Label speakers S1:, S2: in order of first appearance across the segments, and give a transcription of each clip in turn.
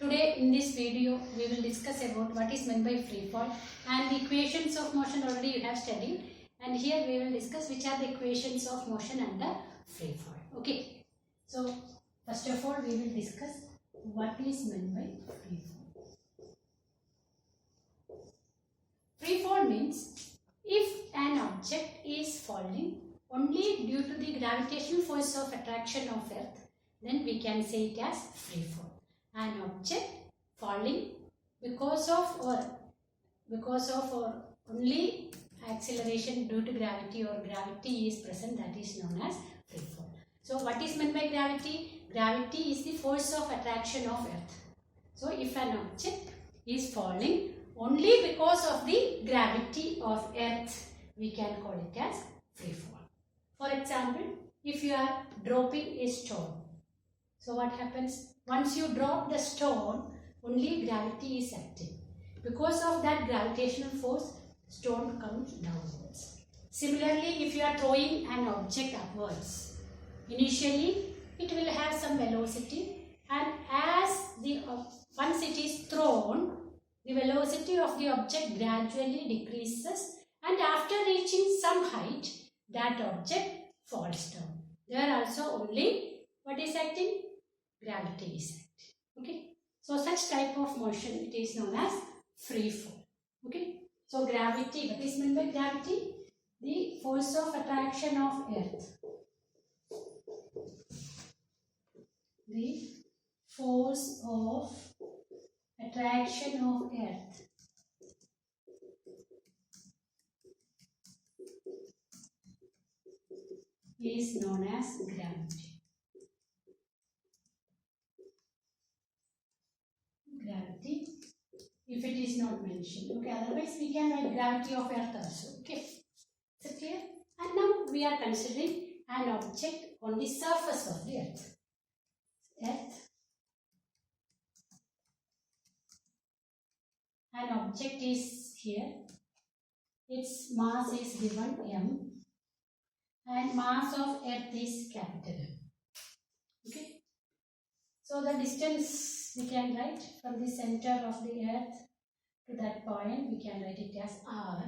S1: today in this video we will discuss about what is meant by free fall, and the equations of motion already you have studied, and here we will discuss which are the equations of motion under free fall. Okay, so first of all we will discuss what is meant by free fall. Free fall means if an object is falling only due to the gravitational force of attraction of earth, then we can say it as free fall. An object falling because of only acceleration due to gravity or gravity is present, that is known as free fall. So what is meant by gravity? Gravity is the force of attraction of earth. So if an object is falling only because of the gravity of earth, we can call it as free fall. For example, if you are dropping a stone, so what happens? Once you drop the stone, only gravity is acting. Because of that gravitational force, stone comes downwards. Similarly, if you are throwing an object upwards, initially it will have some velocity, and as once it is thrown, the velocity of the object gradually decreases, and after reaching some height, that object falls down. There also only what is acting? Gravity is acting. Okay. So such type of motion, it is known as free fall. Okay. So gravity, what is meant by gravity? The force of attraction of earth. The force of attraction of earth is known as gravity. Gravity, if it is not mentioned. Okay, otherwise we can write gravity of earth also. Okay, is it clear? And now we are considering an object on the surface of the earth. An object is here. Its mass is given m, and mass of earth is capital M. Okay. So the distance we can write from the center of the earth to that point, we can write it as r.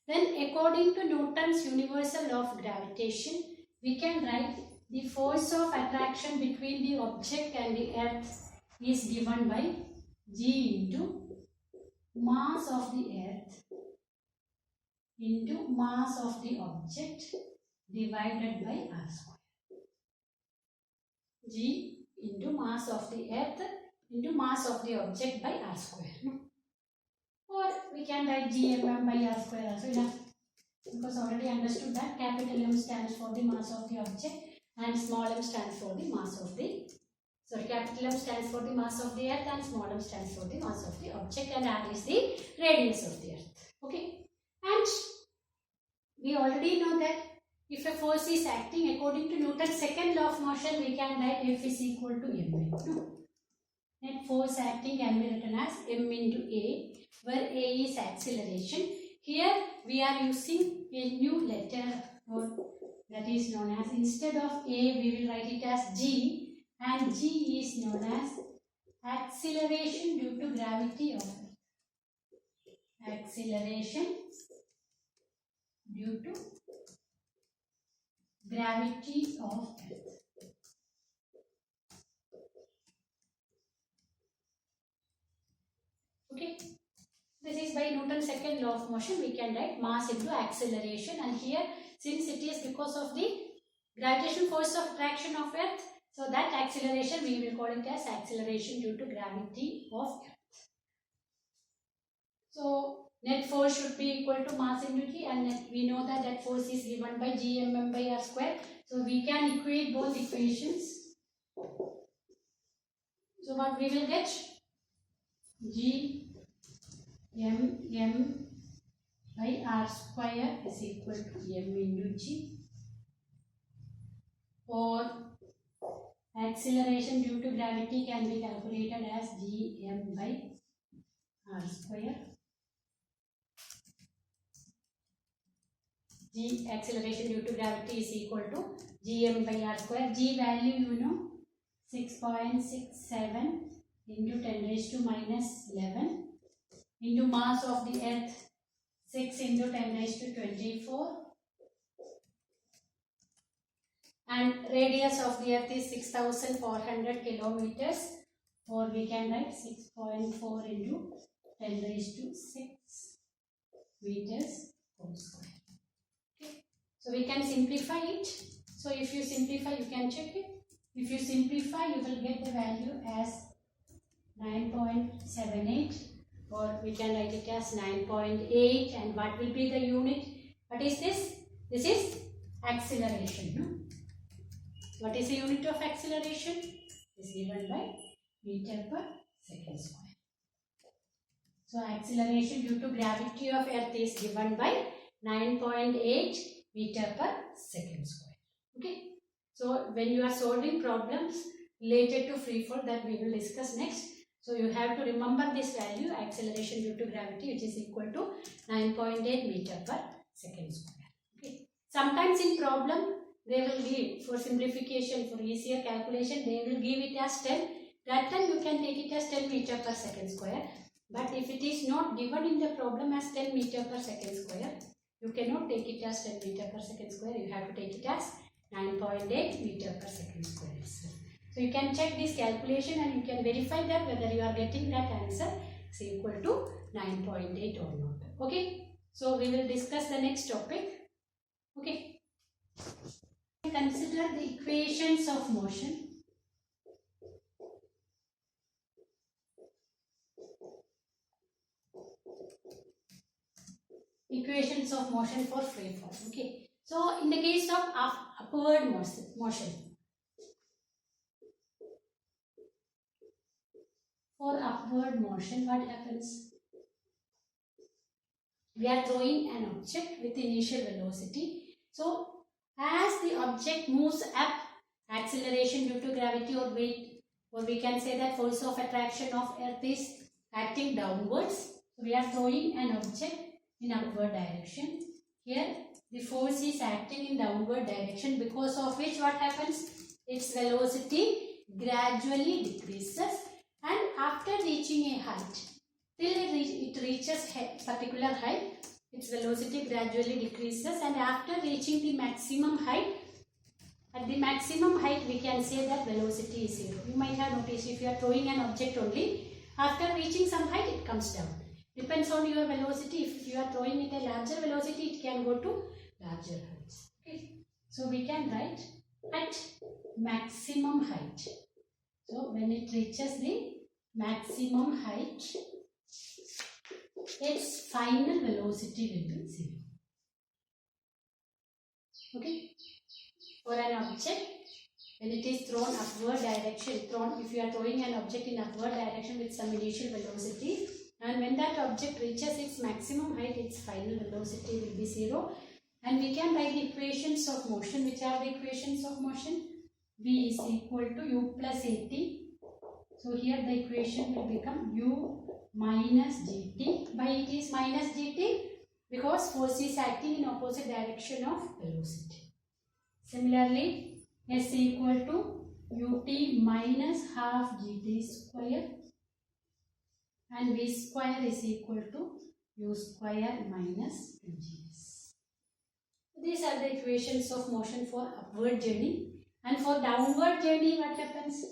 S1: Then according to Newton's universal law of gravitation, we can write the force of attraction between the object and the earth is given by g into mass of the earth into mass of the object divided by r square. G into mass of the earth into mass of the object by r square. No? Or we can write gmm by r square also enough, because already understood that capital M stands for the mass of the object and small m stands for the mass of the, capital M stands for the mass of the earth and small m stands for the mass of the object, and r is the radius of the earth. Okay, and we already know that if a force is acting according to Newton's second law of motion, we can write F is equal to m into 2. Net force acting can be written as m into a, where a is acceleration. Here we are using a new letter, that is known as, instead of a we will write it as g, and g is known as acceleration due to gravity of earth. Acceleration due to gravity of earth. Okay, this is by Newton's second law of motion. We can write mass into acceleration, and here since it is because of the gravitational force of attraction of earth, so that acceleration we will call it as acceleration due to gravity of earth. So net force should be equal to mass into g, and we know that that force is given by gmm by r square. So we can equate both equations. So what we will get? gmm by r square is equal to m into g, or acceleration due to gravity can be calculated as gm by r square. G acceleration due to gravity is equal to gm by r square. G value you know 6.67 into 10 raised to minus 11 into mass of the earth 6 into 10 raised to 24 and radius of the earth is 6400 kilometers, or we can write 6.4 into 10 raised to 6 meters whole square. Okay. So we can simplify it. So if you simplify, you can check it. If you simplify, you will get the value as 9.78, or we can write it as 9.8. And what will be the unit? What is this? This is acceleration. No? What is the unit of acceleration? Is given by meter per second square. So acceleration due to gravity of earth is given by 9.8 meter per second square. Okay. So when you are solving problems related to free fall that we will discuss next, so you have to remember this value, acceleration due to gravity, which is equal to 9.8 meter per second square. Okay. Sometimes in problem they will give, for simplification, for easier calculation, they will give it as 10. That time you can take it as 10 meter per second square. But if it is not given in the problem as 10 meter per second square, you cannot take it as 10 meter per second square. You have to take it as 9.8 meter per second square itself. So you can check this calculation and you can verify that whether you are getting that answer is equal to 9.8 or not. Okay. So we will discuss the next topic. Okay. Consider the equations of motion. Equations of motion for free fall. Okay. So in the case of upward motion, for upward motion, what happens? We are throwing an object with initial velocity. So as the object moves up, acceleration due to gravity or weight, or we can say that force of attraction of earth is acting downwards. So we are throwing an object in upward direction. Here the force is acting in downward direction, because of which what happens? Its velocity gradually decreases, and after reaching a height, till it reaches a particular height, its velocity gradually decreases, and after reaching the maximum height, at the maximum height we can say that velocity is 0. You might have noticed, if you are throwing an object only, after reaching some height it comes down. Depends on your velocity. If you are throwing it a larger velocity, it can go to larger heights. Okay. So we can write at maximum height. So when it reaches the maximum height, its final velocity will be 0. Okay. For an object, when it is thrown upward direction, if you are throwing an object in upward direction with some initial velocity, and when that object reaches its maximum height, its final velocity will be 0. And we can write the equations of motion. Which are the equations of motion? V is equal to u plus at. So here the equation will become u minus gt. Why it is minus gt? Because force is acting in opposite direction of velocity. Similarly, s equal to ut minus half gt square, and v square is equal to u square minus 2gs. These are the equations of motion for upward journey. And for downward journey, what happens?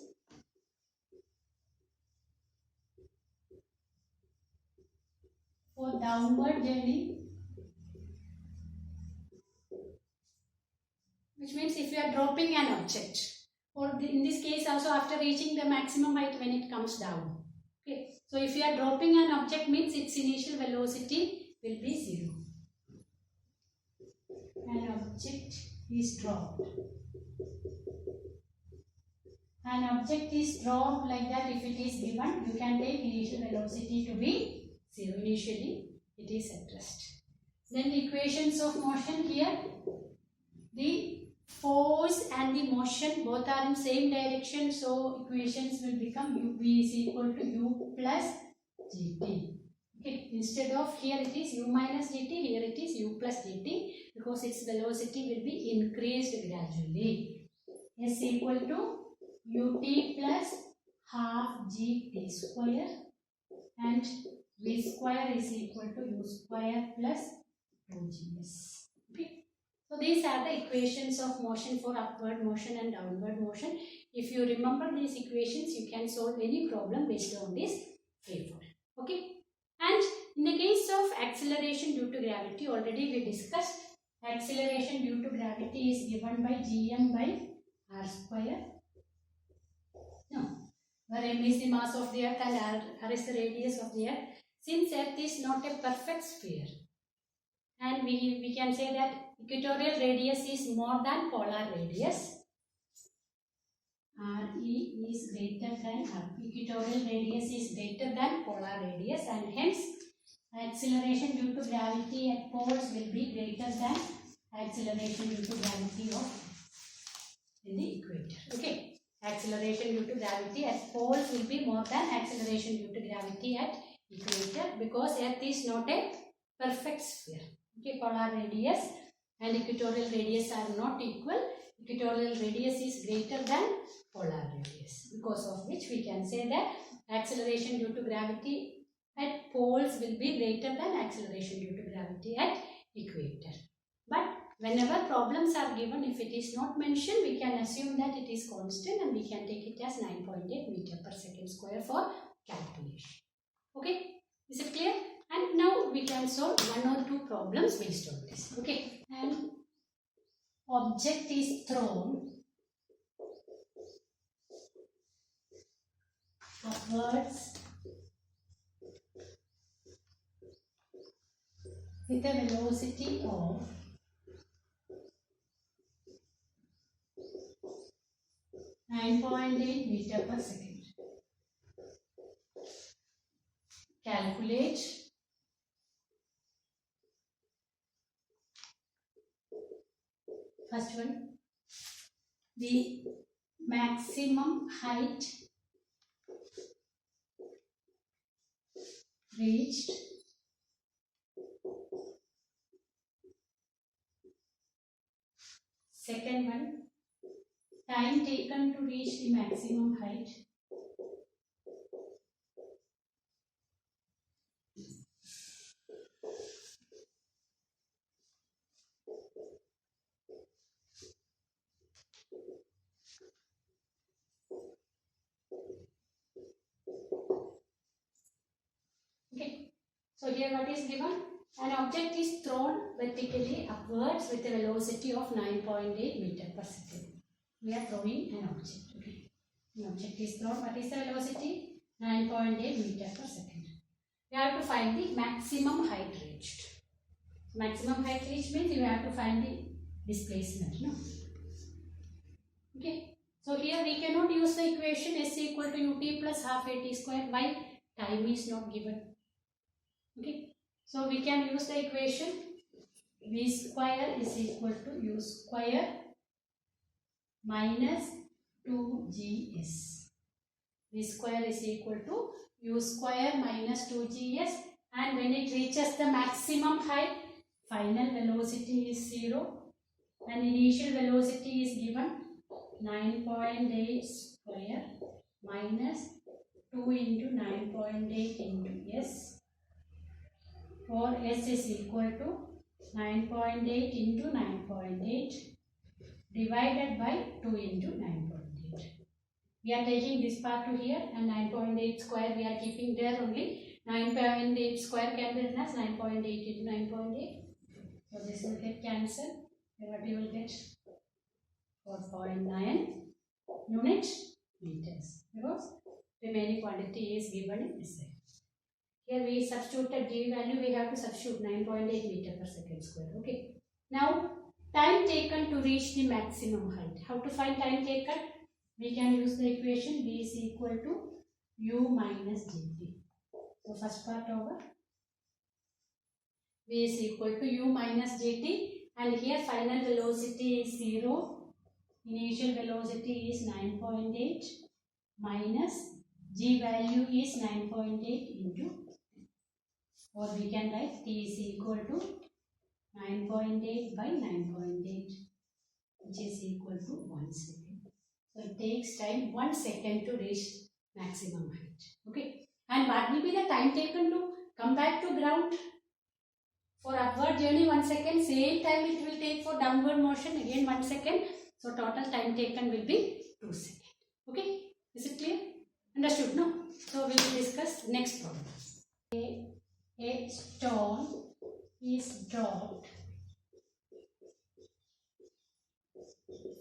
S1: For downward journey, which means if you are dropping an object, or in this case also after reaching the maximum height when it comes down. Okay. So if you are dropping an object, means its initial velocity will be 0. An object is dropped. An object is dropped like that. If it is given, you can take initial velocity to be 0. Initially it is at rest. Then the equations of motion here, the force and the motion both are in same direction, so equations will become v is equal to u plus gt. Okay, instead of here it is u minus gt, here it is u plus gt, because its velocity will be increased gradually. S equal to ut plus half gt square and v square is equal to u square plus 2gs. Okay. So these are the equations of motion for upward motion and downward motion. If you remember these equations, you can solve any problem based on this free fall. Okay. And in the case of acceleration due to gravity, already we discussed acceleration due to gravity is given by gm by r square. No, where m is the mass of the earth and r is the radius of the earth. Since earth is not a perfect sphere, and we can say that equatorial radius is more than polar radius. RE is greater than R. Equatorial radius is greater than polar radius, and hence acceleration due to gravity at poles will be greater than acceleration due to gravity of in the equator. Okay. Acceleration due to gravity at poles will be more than acceleration due to gravity at equator, because earth is not a perfect sphere. Okay, polar radius and equatorial radius are not equal. Equatorial radius is greater than polar radius, because of which we can say that acceleration due to gravity at poles will be greater than acceleration due to gravity at equator. But whenever problems are given, if it is not mentioned, we can assume that it is constant and we can take it as 9.8 meter per second square for calculation. Okay, is it clear? And now we can solve one or two problems based on this. Okay, and object is thrown upwards with a velocity of 9.8 meter per second. Calculate first one, the maximum height reached second one, time taken to reach the maximum height. Okay, so here what is given? An object is thrown vertically upwards with a velocity of 9.8 meter per second. We are throwing an object. Okay, an object is thrown. What is the velocity? 9.8 meter per second. We have to find the maximum height reached. Maximum height reached means you have to find the displacement. No? Okay. So here we cannot use the equation s equal to ut plus half at square. Why? Time is not given. Okay. So we can use the equation v square is equal to u square minus 2gs. V square is equal to u square minus 2gs, and when it reaches the maximum height, final velocity is 0 and initial velocity is given 9.8 square minus 2 into 9.8 into s, for s is equal to 9.8 into 9.8 divided by 2 into 9.8. We are taking this part to here, and 9.8 square we are keeping there only. 9.8 square can be written as 9.8 into 9.8. So this will get cancelled. What you will get? 4.9 unit meters, because remaining quantity is given in this side. Here we substituted g value, we have to substitute 9.8 meter per second square. Okay. Now time taken to reach the maximum height. How to find time taken? We can use the equation v is equal to u minus gt. So first part over, v is equal to u minus gt, and here final velocity is 0, initial velocity is 9.8 minus g value is 9.8 into, or we can write t is equal to 9.8 by 9.8, which is equal to 1 second. So it takes time 1 second to reach maximum height. Okay. And what will be the time taken to come back to ground? For upward journey 1 second, same time it will take for downward motion, again 1 second. So total time taken will be 2 seconds. Okay. Is it clear? Understood? No? So we will discuss next problem. A stone is dropped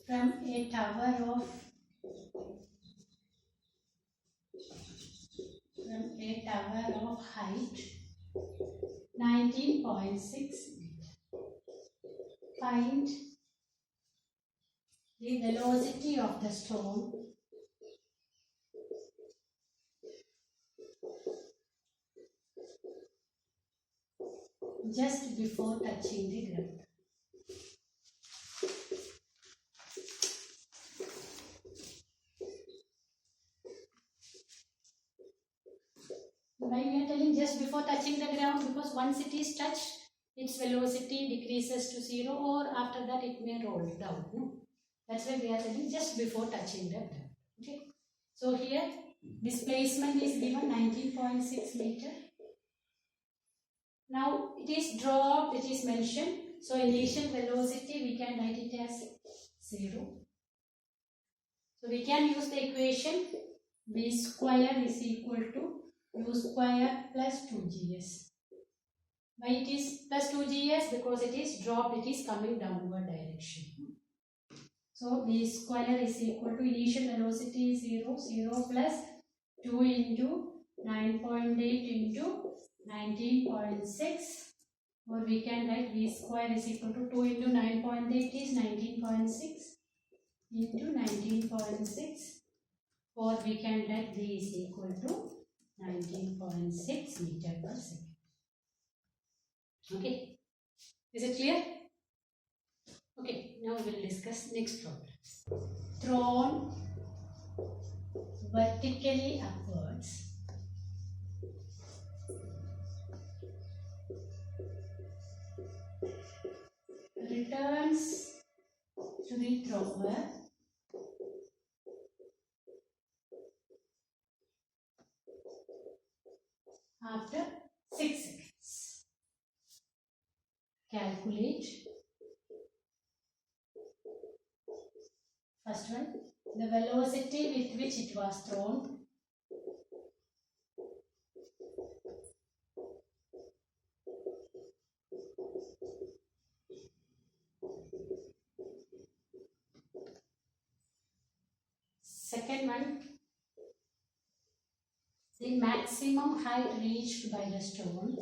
S1: from a tower of height 19.6 meter. Find the velocity of the stone just before touching the ground. Why we are telling just before touching the ground? Because once it is touched, its velocity decreases to 0, or after that it may roll down. No? That's why we are telling just before touching the ground. Okay. So here displacement is given 19.6 meter. Now it is dropped, it is mentioned. So initial velocity we can write it as 0. So we can use the equation v square is equal to u square plus 2gs. Why it is plus 2gs? Because it is dropped, it is coming downward direction. So v square is equal to initial velocity 0, 0 plus 2 into 9.8 into 19.6, or we can write v square is equal to 2 into 9.8 is 19.6 into 19.6, or we can write v is equal to 19.6 meter per second. Okay, is it clear? Okay, now we will discuss next problem. Thrown vertically upwards returns to the thrower after 6 seconds. Calculate. First one, the velocity with which it was thrown. Second one, the maximum height reached by the stone.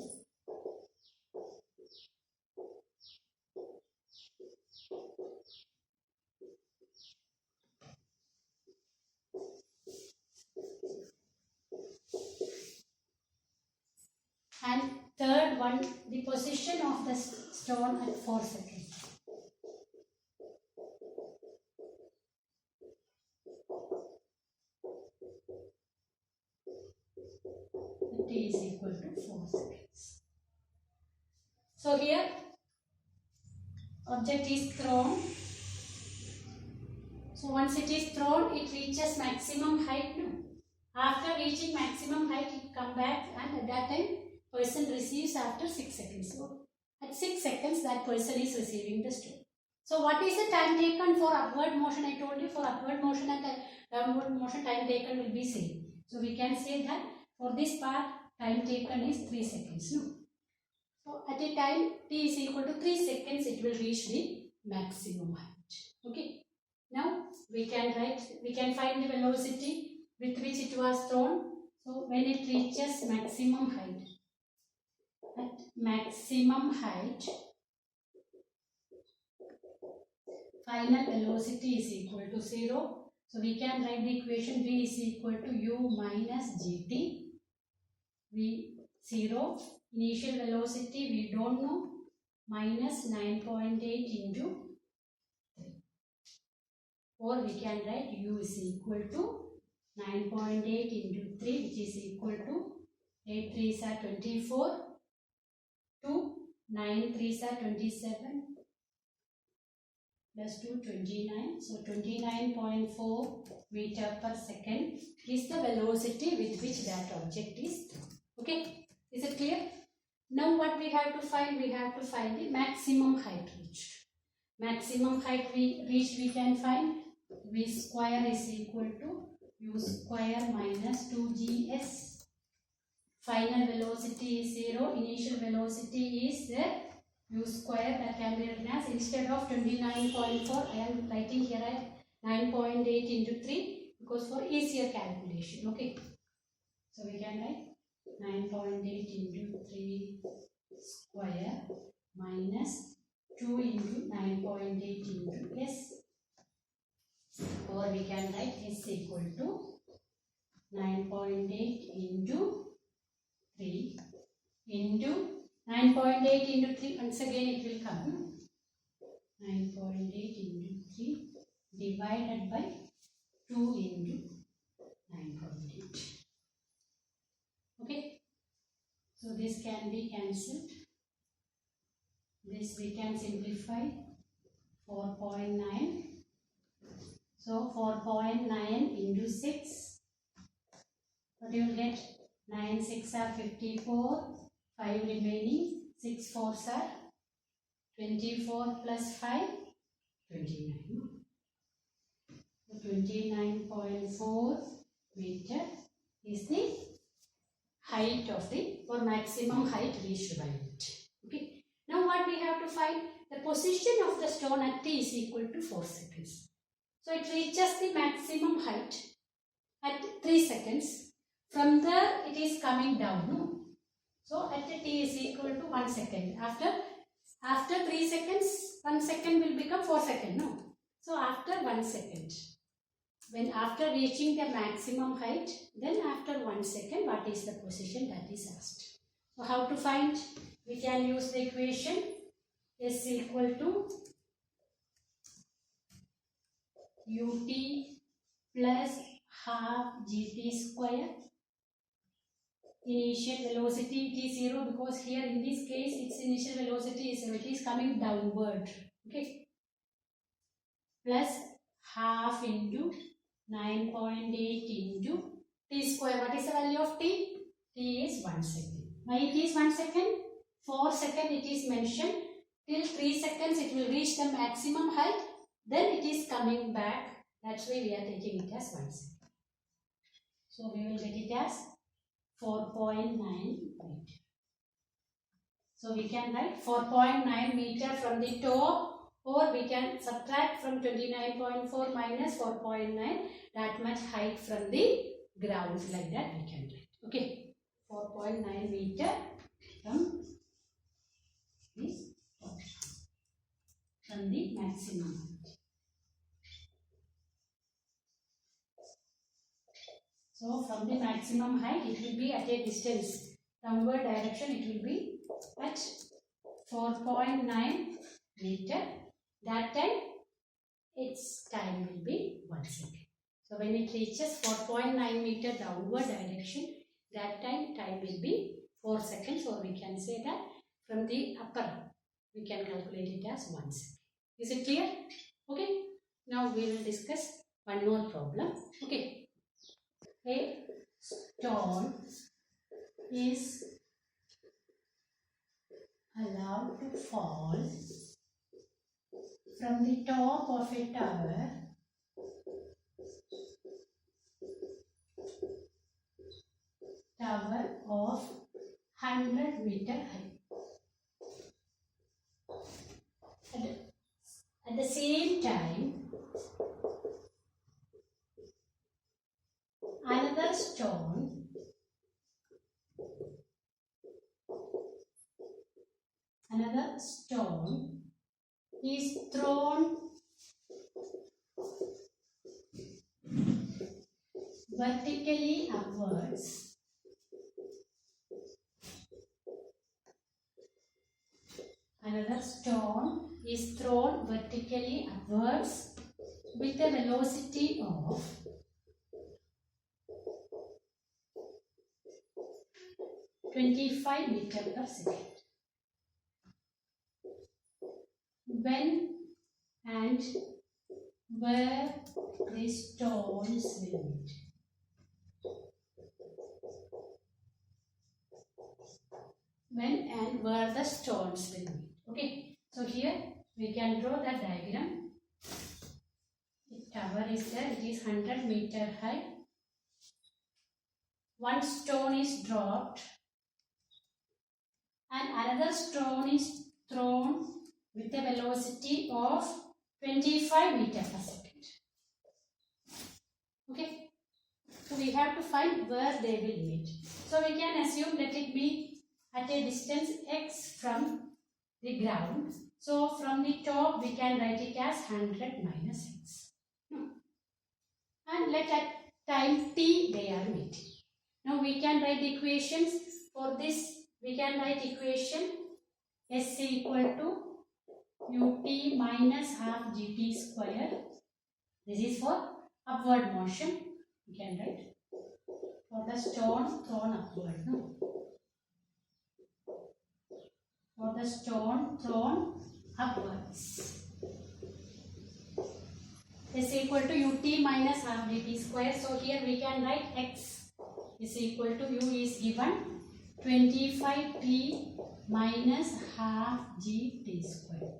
S1: And third one, the position of the stone at 4 seconds. T is equal to 4 seconds. So here, object is thrown. So once it is thrown, it reaches maximum height. No? After reaching maximum height, it come back, and at that time, person receives after 6 seconds. So at 6 seconds, that person is receiving the stone. So what is the time taken for upward motion? I told you for upward motion and downward motion, time taken will be same. So we can say that for this part, time taken is 3 seconds. No? So at a time t is equal to 3 seconds, it will reach the maximum height. Okay. Now we can find the velocity with which it was thrown. So when it reaches maximum height, at maximum height, final velocity is equal to 0. So we can write the equation v is equal to u minus gt. V 0, initial velocity we don't know, minus 9.8 into 3. Or we can write u is equal to 9.8 into 3, which is equal to 8 3s are 24, 2 9 3s are 27, plus 2, 29. So 29.4 meter per second is the velocity with which that object is thrown. Okay, is it clear? Now what we have to find? We have to find the maximum height reached. Maximum height we reached we can find v square is equal to u square minus 2gs. Final velocity is 0. Initial velocity is u square, that can be written as, instead of 29.4 I am writing here at 9.8 into 3 because for easier calculation. Okay, so we can write 9.8 into 3 square minus 2 into 9.8 into s, or we can write s equal to 9.8 into 3 into 9.8 into 3, once again it will come 9.8 into 3 divided by 2 into 9.8. Okay, so this can be cancelled. This we can simplify, 4.9. So 4.9 into 6, what you will get? 9 6 are 54, 5 remaining, 6 4s are 24 plus 5, 29. So 29.4 meter is the height of the, or maximum height reached by it. Okay. Now what we have to find? The position of the stone at t is equal to 4 seconds. So it reaches the maximum height at 3 seconds. From there it is coming down. No? So at t is equal to 1 second. After 3 seconds, 1 second will become 4 seconds. No? So after 1 second, when after reaching the maximum height, then after 1 second, what is the position that is asked? So how to find? We can use the equation s equal to ut plus half gt square. Initial velocity it is 0 because here in this case its initial velocity is 0. It is coming downward. Okay. Plus half into 9.8 into t square. What is the value of t? T is 1 second. Why it is 1 second? 4 seconds it is mentioned. Till 3 seconds it will reach the maximum height. Then it is coming back. That's why we are taking it as 1 second. So we will get it as 4.9 meter. So we can write 4.9 meter from the top, or we can subtract from 29.4 minus 4.9, that much height from the ground, like that we can write. Okay, 4.9 meter from this, from the maximum height. So from the maximum height it will be at a distance, downward direction it will be at 4.9 meter. That time its time will be 1 second. So when it reaches 4.9 meter downward direction, that time will be 4 seconds, or we can say that from the upper we can calculate it as 1 second. Is it clear? Okay. Now we will discuss one more problem. Okay. A stone is allowed to fall from the top of a tower of 100 meter height. At the same time, another stone is thrown vertically upwards with a velocity of 25 meter per second. When and where the stones will meet. When and where the stones will meet. Okay, so here we can draw the diagram. The tower is there, it is 100 meter high. One stone is dropped and another stone is thrown with a velocity of 25 meters per second. Okay, so we have to find where they will meet. So we can assume let it be at a distance x from the ground. So from the top we can write it as 100 minus x. And let at time t they are meeting. Now we can write the equations for this. We can write equation s equal to ut minus half gt square. This is for upward motion. We can write for the stone thrown upward. No? For the stone thrown upwards. S equal to ut minus half gt square. So here we can write x is equal to u is given 25t minus half gt square.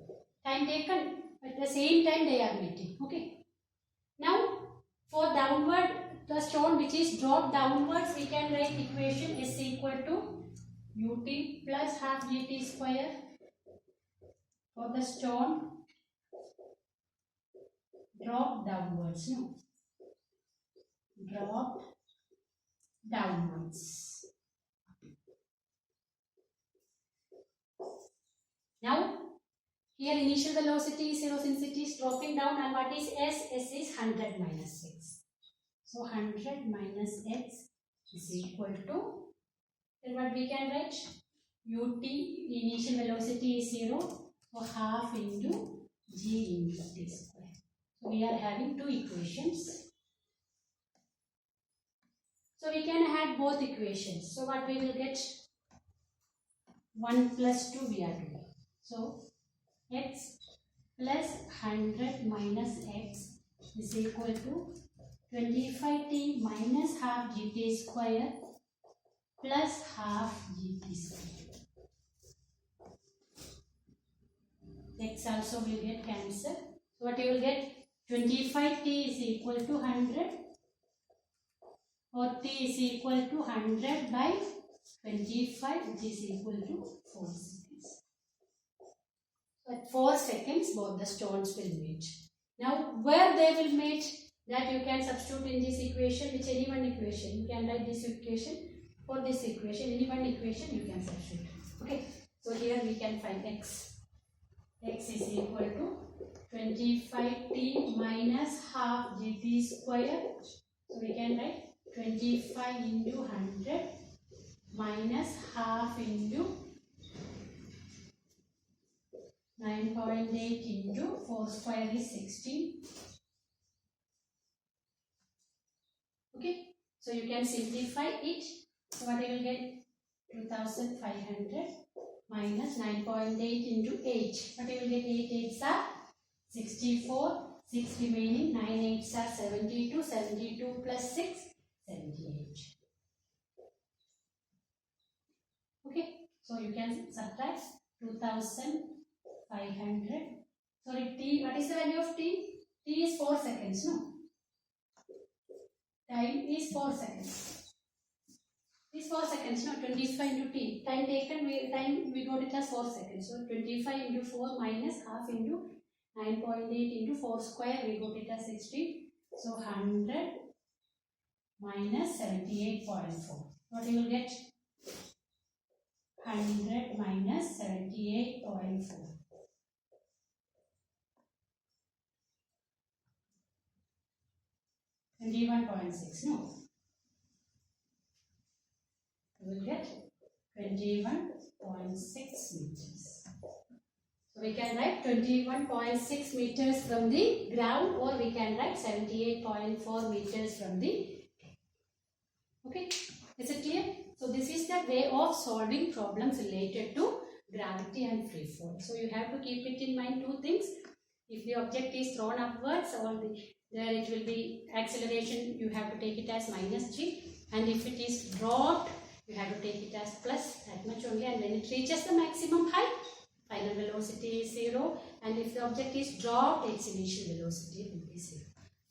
S1: Time taken, at the same time they are meeting. Okay. Now for downward, the stone which is dropped downwards, we can write equation is equal to ut plus half gt square for the stone drop downwards. No, drop downwards. Now here initial velocity is 0 since it is dropping down, and what is s? S is 100 minus x. So 100 minus x is equal to, then what we can write? Ut, initial velocity is 0, so half into g into t square. So we are having two equations. So we can add both equations. So what we will get? 1 plus 2 we are doing. So x plus 100 minus x is equal to 25t minus half gt square plus half gt square. X also will get cancelled. So what you will get? 25t is equal to 100 or t is equal to 100 by 25, which is equal to 4 seconds. At 4 seconds both the stones will meet. Now where they will meet, that you can substitute in this equation, which any one equation. You can write this equation for this equation, any one equation you can substitute. Okay, so here we can find x. X is equal to 25t minus half gt square. So we can write 25 into 100 minus half into 9.8 into 4 square is 16. Okay, so you can simplify it. So what you will get? 2500 minus 9.8 into 8. What you will get? 8 8s are 64. 6 remaining. 9 8s are 72. 72 plus 6, 78. Okay, so you can subtract 2500. Sorry, t. What is the value of t? T is 4 seconds. No. Time is 4 seconds. Is 4 seconds, no, 25 into t. Time taken, we got it as 4 seconds. So 25 into 4 minus half into 9.8 into 4 square, we got it as 60. So 100 minus 78.4. What you will get? 100 minus 78.4. 21.6, no. We will get 21.6 meters. So we can write 21.6 meters from the ground, or we can write 78.4 meters from the top. Okay, is it clear? So this is the way of solving problems related to gravity and free fall. So you have to keep it in mind two things. If the object is thrown upwards, there it will be acceleration, you have to take it as minus g, and if it is dropped, you have to take it as plus, that much only, and when it reaches the maximum height, final velocity is 0, and if the object is dropped, its initial velocity will be 0.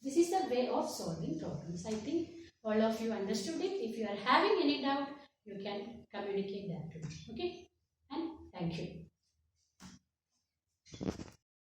S1: This is the way of solving problems. I think all of you understood it. If you are having any doubt, you can communicate that to me. Okay? And thank you.